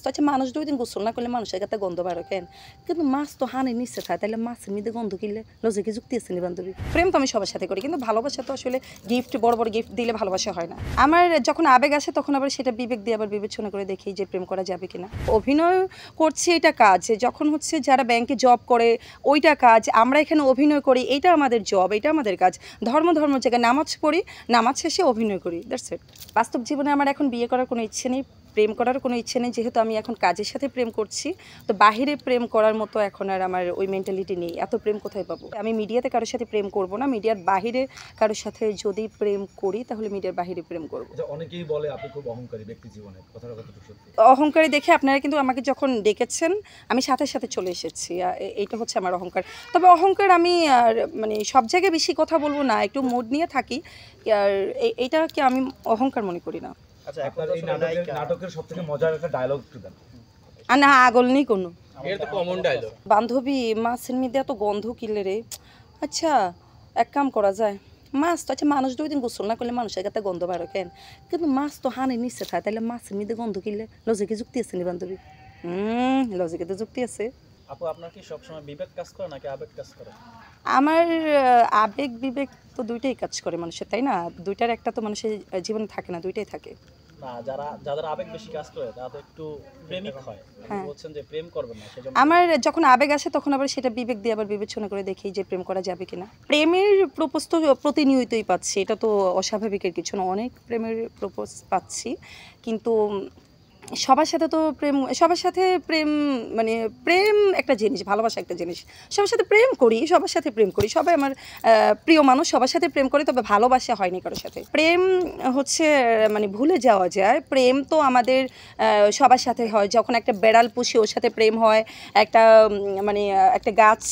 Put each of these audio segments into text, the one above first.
তো আচ্ছা মানুষ 2 দিন গোসল না করলে মানুষের কাছে গন্ধ বার কেন? কিন্তু মাছ তো হানের নিচে থাকে, তাহলে মাছের মধ্যে গন্ধ কিনলে লজিকে যুক্তি আছে নি বান্ধবী? প্রেম তো আমি সবার সাথে করি, কিন্তু ভালোবাসা তো আসলে গিফট, বড় বড় গিফট দিলে ভালোবাসা হয় না। আমার যখন আবেগ আসে তখন আবার সেটা বিবেক দিয়ে আবার বিবেচনা করে দেখি যে প্রেম করা যাবে কিনা। অভিনয় করছি এটা কাজ, যখন হচ্ছে যারা ব্যাংকে জব করে ওইটা কাজ, আমরা এখানে অভিনয় করি এটা আমাদের জব, এটা আমাদের কাজ। ধর্ম জায়গায় নামাজ পড়ি, নামাজ শেষে অভিনয় করি, দ্যাটস ইট। বাস্তব জীবনে আমার এখন বিয়ে করার কোনো ইচ্ছে নেই, প্রেম করার কোনো ইচ্ছে নেই, যেহেতু আমি এখন কাজের সাথে প্রেম করছি। তো বাহিরে প্রেম করার মতো এখন আর আমার ওই মেন্টালিটি নেই। এত প্রেম কোথায় পাবো? আমি মিডিয়াতে কারোর সাথে প্রেম করব না, মিডিয়ার বাহিরে কারোর সাথে যদি প্রেম করি তাহলে মিডিয়ার বাহিরে প্রেম করব। অনেকেই বলে আপনি খুব অহংকারী ব্যক্তি জীবনে, কথাটা কতটুকু সত্যি? অহংকারী দেখে আপনারা কিন্তু আমাকে যখন ডেকেছেন আমি সাথে সাথে চলে এসেছি, এইটা হচ্ছে আমার অহংকার। তবে অহংকার আমি মানে সব জায়গায় বেশি কথা বলবো না, একটু মুড নিয়ে থাকি, আর এইটাকে আমি অহংকার মনে করি না। আচ্ছা, আপনার এই নাটকের সবথেকে মজার একটা ডায়লগ একটু দেন। না আগল নেই কোনো, এটা তো কমন ডায়লগ। বান্ধবী মাছের মধ্যে এত গন্ধ কিনলে রে। আচ্ছা এক কাম করা যায়, মাছ তো আচ্ছা মানুষ 2 দিন গোসল না করলে মানুষের কাছে গন্ধ বার কেন? কিন্তু মাছ তো হানের নিচে থাকে, তাহলে মাছের মধ্যে গন্ধ কিনলে লজিকে যুক্তি আছে নি বান্ধবী? লজিকে তো যুক্তি আছে। আপু আপনার কি সবসময় বিবেক কাজ করে নাকি আবেগ কাজ করে? আমার আবেগ বিবেক তো দুইটাই কাজ করে মানুষের, তাই না? দুইটার একটা তো মানুষের জীবনে থাকে না, দুইটাই থাকে। না, যাদের আবেগ বেশি কাজ করে তারা তো একটু প্রেমিক হয়, বলছেন যে প্রেম করবেন না, সেজন্য। আমার যখন আবেগ আসে তখন আবার সেটা বিবেক দিয়ে আবার বিবেচনা করে দেখি যে প্রেম করা যাবে কিনা। প্রেমের প্রপোজ তো প্রতিনিয়তই পাচ্ছি, এটা তো অস্বাভাবিকের কিছু না, অনেক প্রেমের প্রপোজ পাচ্ছি। কিন্তু সবার সাথে তো সবার সাথে প্রেম মানে প্রেম একটা জিনিস, ভালোবাসা একটা জিনিস। সবার সাথে প্রেম করি, সবাই আমার প্রিয় মানুষ, সবার সাথে প্রেম করি, তবে ভালোবাসা হয়নি কারোর সাথে। প্রেম হচ্ছে মানে ভুলে যাওয়া যায়। প্রেম তো আমাদের সবার সাথে হয়, যখন একটা বেড়াল পুষি ওর সাথে প্রেম হয়, একটা মানে একটা গাছ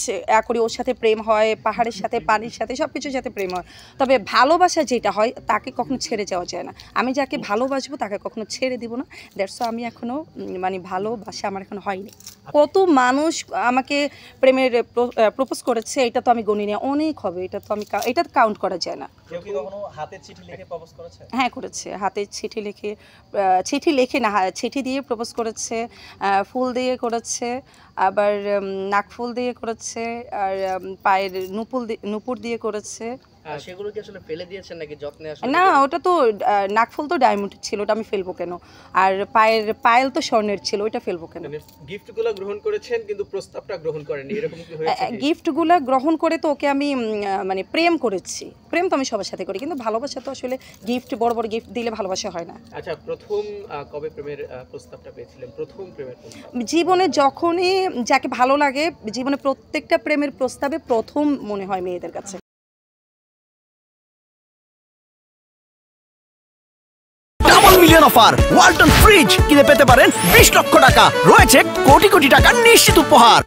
করি ওর সাথে প্রেম হয়, পাহাড়ের সাথে, পানির সাথে, সব কিছুর সাথে প্রেম হয়। তবে ভালোবাসা যেটা হয় তাকে কখনো ছেড়ে যাওয়া যায় না। আমি যাকে ভালোবাসবো তাকে কখনো ছেড়ে দিব না, দ্যাটস আমি এখনও মানে ভালোবাসা আমার এখন হয়নি। কত মানুষ আমাকে প্রেমের প্রপোজ করেছে এটা তো আমি গণিনি, অনেক হবে, এটা তো আমি এটা কাউন্ট করা যায় না। কেউ কি কখনো হাতে চিঠি লিখে প্রপোজ করেছে? হ্যাঁ করেছে, হাতে চিঠি লিখে না, চিঠি দিয়ে প্রপোজ করেছে, ফুল দিয়ে করেছে, আবার নাকফুল দিয়ে করেছে, আর পায়ের নুপুর দিয়ে করেছে। সেগুলো কি আসলে ফেলে দিয়েছেন নাকি যত্নে? আসলে না, ওটা তো নাকফুল তো ডায়মন্ড ছিল, ওটা আমি ফেলবো কেন? আর পায়েল তো স্বর্ণের ছিল, ওইটা ফেলবো কেন? গিফটগুলো গ্রহণ করেছেন কিন্তু প্রস্তাবটা গ্রহণ করেননি, এরকম কি হয়েছে? গিফটগুলো গ্রহণ করে তো ওকে আমি মানে প্রেম করেছি। প্রেম তো আমি সবার সাথে করি, কিন্তু ভালোবাসা তো আসলে গিফট, বড় বড় গিফট দিলে ভালোবাসা হয় না। আচ্ছা, প্রথম কবে প্রেমের প্রস্তাবটা পেয়েছিলেন? প্রথম প্রেমের প্রস্তাব জীবনে যখনই যাকে ভালো লাগে, জীবনে প্রত্যেকটা প্রেমের প্রস্তাবে প্রথম মনে হয় মেয়েদের কাছে। মিলিয়ন অফার ওয়ালটন ফ্রিজ কিনে পেতে পারেন 20 লক্ষ টাকা, রয়েছে কোটি কোটি টাকার নিশ্চিত উপহার।